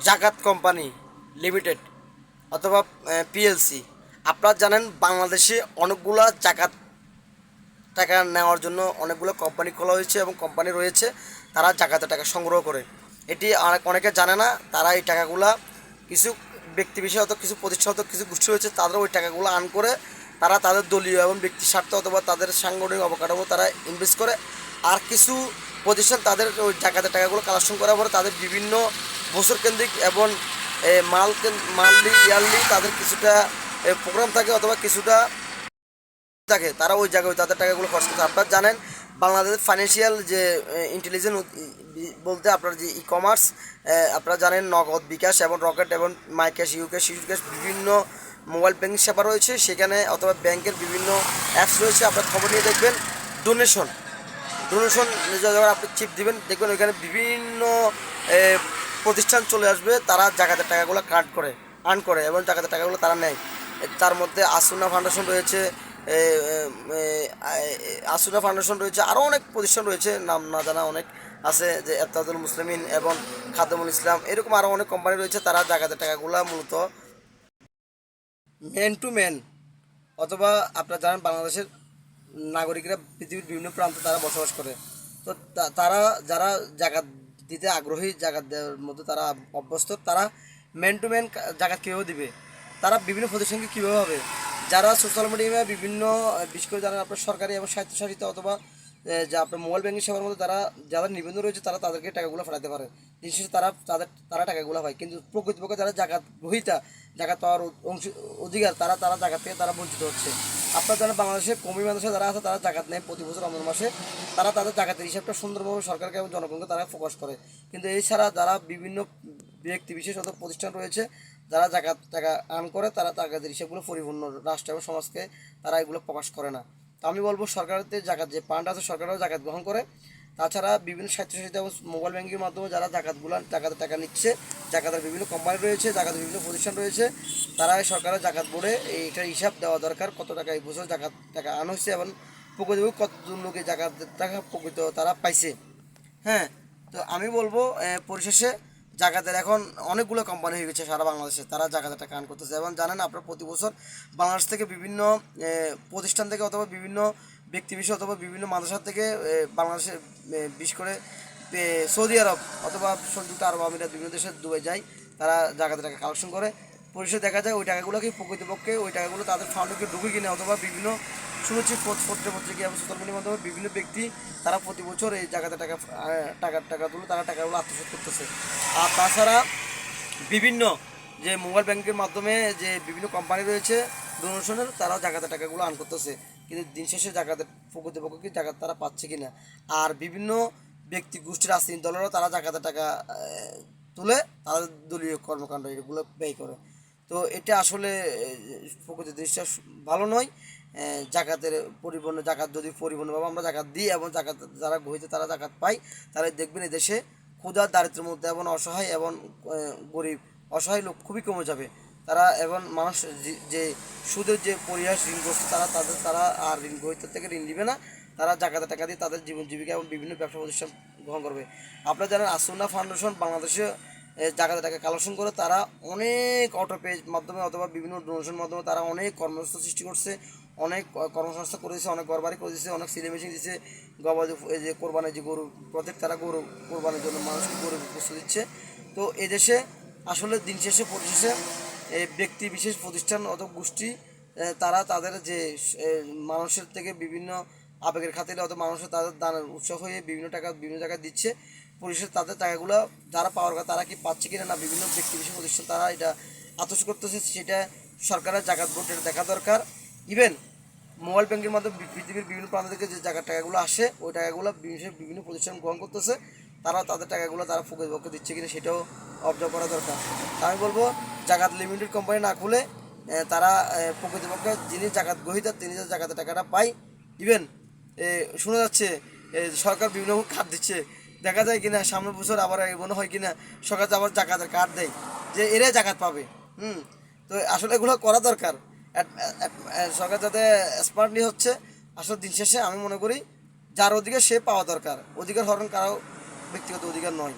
জাকাত company limited অথবা PLC. আপনারা জানেন বাংলাদেশে অনেকগুলা জাকাত টাকা নেওয়ার জন্য অনেকগুলো কোম্পানি খোলা হয়েছে এবং কোম্পানি রয়েছে, তারা জাকাতের টাকা সংগ্রহ করে। এটি অনেকে জানে না, তারা এই টাকাগুলা কিছু ব্যক্তি বিশেষ অথবা কিছু প্রতিষ্ঠান অথবা কিছু গোষ্ঠী রয়েছে, তাদের ওই টাকাগুলো আর্ন করে তারা তাদের দলীয় এবং ব্যক্তি স্বার্থ অথবা তাদের সাংগঠনিক অবকাঠামো তারা ইনভেস্ট করে। আর কিছু প্রতিষ্ঠান তাদের ওই জাকাতের টাকাগুলো কালেকশন করার পরে তাদের বিভিন্ন বছর কেন্দ্রিক এবং মান্থলি ইয়ারলি তাদের কিছুটা প্রোগ্রাম থাকে অথবা কিছুটা থাকে, তারা ওই জায়গায় তাদের টাকাগুলো খরচ করতে। আপনারা জানেন বাংলাদেশের ফাইন্যান্সিয়াল যে ইন্টেলিজেন্স বলতে আপনার যে ই কমার্স, আপনারা জানেন নগদ, বিকাশ এবং রকেট এবং মাই ক্যাশ, ইউক্যাশ, ইউক্যাশ বিভিন্ন মোবাইল ব্যাঙ্কিং সেবা রয়েছে সেখানে, অথবা ব্যাংকের বিভিন্ন অ্যাপস রয়েছে। আপনার খবর নিয়ে দেখবেন ডোনেশন ডোনেশন যখন আপনি চিপ দিবেন দেখবেন ওইখানে বিভিন্ন প্রতিষ্ঠান চলে আসবে, তারা জাকাতের টাকাগুলো আর্ন করে এবং জাকাতের টাকাগুলো তারা নেয়। তার মধ্যে আসুনা ফাউন্ডেশন রয়েছে, আসুনা ফাউন্ডেশন রয়েছে, আরও অনেক প্রতিষ্ঠান রয়েছে, নাম না জানা অনেক আছে, যে এরতাদুল মুসলিমিন এবং খাদমুল ইসলাম, এরকম আরও অনেক কোম্পানি রয়েছে। তারা জাকাতের টাকাগুলো মূলত ম্যান টু ম্যান, অথবা আপনারা জানেন বাংলাদেশের নাগরিকরা পৃথিবীর বিভিন্ন প্রান্তে তারা বসবাস করে। তো তারা যারা জাকাত দিতে আগ্রহী, জাকাত দেওয়ার মধ্যে তারা অভ্যস্ত, তারা ম্যান টু ম্যান জাকাত কীভাবে দিবে, তারা বিভিন্ন প্রতিষ্ঠানকে কীভাবে হবে, যারা সোশ্যাল মিডিয়ায় বিভিন্ন বিশেষ করে যারা আপনার সরকারি এবং স্বায়ত্তশাসিত অথবা যা আপনার মোবাইল ব্যাঙ্কিং সেবার মধ্যে যারা নিবন্ধন রয়েছে, তারা তাদেরকে টাকাগুলো পাঠাতে পারে। দিন শেষে তারা টাকাগুলো পায়, কিন্তু প্রকৃতপক্ষে যারা জাকাত গ্রহীতা, জাকাত পাওয়ার অধিকার, তারা জাকাত থেকে তারা বঞ্চিত হচ্ছে। আপনার যারা বাংলাদেশে কমি মানুষের যারা আছে তারা জাকাত নেয় প্রতি বছর রমজান মাসে, তারা তাদের জাকাতের হিসাবটা সুন্দরভাবে সরকারকে এবং জনগণকে তারা প্রকাশ করে। কিন্তু এছাড়া যারা বিভিন্ন ব্যক্তি বিশেষ অথবা প্রতিষ্ঠান রয়েছে যারা জাকাত টাকা আর্ন করে, তারা জাকাতের হিসাবগুলো পরিপূর্ণ রাষ্ট্র এবং সমাজকে তারা এগুলো প্রকাশ করে না। তো আমি বলবো সরকারের জাকাত যে ফান্ড আছে সরকারও জাকাত গ্রহণ করে। তাছাড়া বিভিন্ন স্বায়ত্তশাসিত এবং মোবাইল ব্যাঙ্কিংয়ের মাধ্যমে যারা জাকাতের টাকা নিচ্ছে, জাকাতের বিভিন্ন কোম্পানি রয়েছে, জাকাতের বিভিন্ন প্রতিষ্ঠান রয়েছে, তারা সরকারের জাকাত বোর্ডে এইটার হিসাব দেওয়া দরকার, কত টাকা এই বছর জাকাত টাকা আনা হয়েছে এবং প্রকৃতপক্ষে কতজন লোকে জাকাতের টাকা প্রকৃত তারা পাইছে। হ্যাঁ, তো আমি বলবো পরিশেষে জাকাতের এখন অনেকগুলো কোম্পানি হয়ে গেছে সারা বাংলাদেশে, তারা জাকাতের টাকা আর্ন করতেছে। এবং জানেন আপনার প্রতি বছর বাংলাদেশ থেকে বিভিন্ন প্রতিষ্ঠান থেকে অথবা বিভিন্ন ব্যক্তি বিশেষ অথবা বিভিন্ন মাদ্রাসা থেকে বাংলাদেশে বিশেষ করে সৌদি আরব অথবা সংযুক্ত আরব আমিরাত বিভিন্ন দেশে দুবাই যায়, তারা জাকাতের টাকা কালেকশন করে। পরিশেষে দেখা যায় ওই টাকাগুলোকে প্রকৃতপক্ষে ওই টাকাগুলো তাদের ফান্ডকে ঢুকে কিনে অথবা বিভিন্ন শুনেছি পত্রিকা এবং সোশ্যাল মিডিয়ার মাধ্যমে বিভিন্ন ব্যক্তি তারা প্রতি বছর এই জায়গাতে টাকা তুলে তারা টাকাগুলো আত্মসাৎ করতেছে। আর তাছাড়া বিভিন্ন যে মোবাইল ব্যাংকের মাধ্যমে যে বিভিন্ন কোম্পানি রয়েছে ডোনেশনের, তারাও জাকাতের টাকাগুলো আর্ন করতেছে, কিন্তু দিন শেষে জাকাতের প্রকৃতপক্ষ কি জাকাত তারা পাচ্ছে কিনা। আর বিভিন্ন ব্যক্তি গোষ্ঠীর রাজনৈতিক দলেরও তারা জাকাতের টাকা তুলে তাদের দলীয় কর্মকাণ্ড এগুলো ব্যয় করে। তো এটা আসলে প্রকৃত দৃষ্টি ভালো নয়। জাকাতের জাকাত যদি পরিপূর্ণভাবে আমরা জাকাত দিই এবং জাকাত যারা গ্রহীত তারা জাকাত পাই, তাহলে দেখবেন এই দেশে ক্ষুধার দারিদ্রের মধ্যে এবং অসহায় এবং গরিব অসহায় লোক খুবই কমে যাবে। তারা এবং মানুষ যে সুদের যে পরিহাস ঋণগ্রস্ত তারা আর ঋণ গ্রহীত থেকে ঋণ নিবে না, তারা জাকাতের টাকা দিয়ে তাদের জীবন জীবিকা এবং বিভিন্ন ব্যবসা প্রতিষ্ঠান গ্রহণ করবে। আপনারা জানেন আসুনা ফাউন্ডেশন বাংলাদেশে জাকাতের টাকা কালেকশন করে, তারা অনেক অটো পেজ মাধ্যমে অথবা বিভিন্ন ডোনেশন মাধ্যমে তারা অনেক কর্মসংস্থান সৃষ্টি করছে, অনেক কর্মসংস্থান করে দিয়েছে, অনেক ঘরবাড়ি করে দিয়েছে, অনেক সিলে মেশিন দিচ্ছে, গবাদি এই যে কোরবানির যে গরু প্রত্যেক তারা গরু কোরবানির জন্য মানুষকে গরু বস্তু দিচ্ছে। তো এদেশে আসলে দিন শেষে পরিশেষে ব্যক্তি বিশেষ প্রতিষ্ঠান অথবা গোষ্ঠী তারা তাদের যে মানুষের থেকে বিভিন্ন আবেগের খাতিরে অথবা মানুষের তাদের দানের উৎস হয়ে বিভিন্ন জায়গায় দিচ্ছে। পরিশেষে তাদের টাকাগুলো যারা পাওয়ার কথা তারা কি পাচ্ছে কিনা না বিভিন্ন ব্যক্তি বিশেষ প্রতিষ্ঠান তারা এটা আত্মসাৎ করতেছে, সেটা সরকারের জাকাত বোর্ড এটা দেখা দরকার। ইভেন মোবাইল ব্যাংকের মাধ্যমে পৃথিবীর বিভিন্ন প্রান্ত থেকে যে টাকাগুলো আসে ওই টাকাগুলো বিভিন্ন প্রতিষ্ঠান গ্রহণ করতেছে, তারা তাদের টাকাগুলো তারা প্রকৃতপক্ষে দিচ্ছে কিনা সেটাও অবজার্ভ করা দরকার। তা আমি বলবো জাকাত লিমিটেড কোম্পানি না খুলে তারা প্রকৃতপক্ষে যিনি জাকাত গ্রহীতা তিনি যে জাকাতের টাকাটা পায়। ইভেন শোনা যাচ্ছে সরকার বিভিন্ন কার্ড দিচ্ছে, দেখা যায় কিনা সামনের বছর আবার মনে হয় কিনা সরকার আবার জাকাতের কার্ড দেয় যে এরাই জাকাত পাবে। তো আসলে এগুলো করা দরকার। সরকার যাতে স্মার্টলি হচ্ছে, আসলে দিন শেষে আমি মনে করি যার অধিকার সে পাওয়া দরকার, অধিকার হরণ কারো ব্যক্তিগত অধিকার নয়।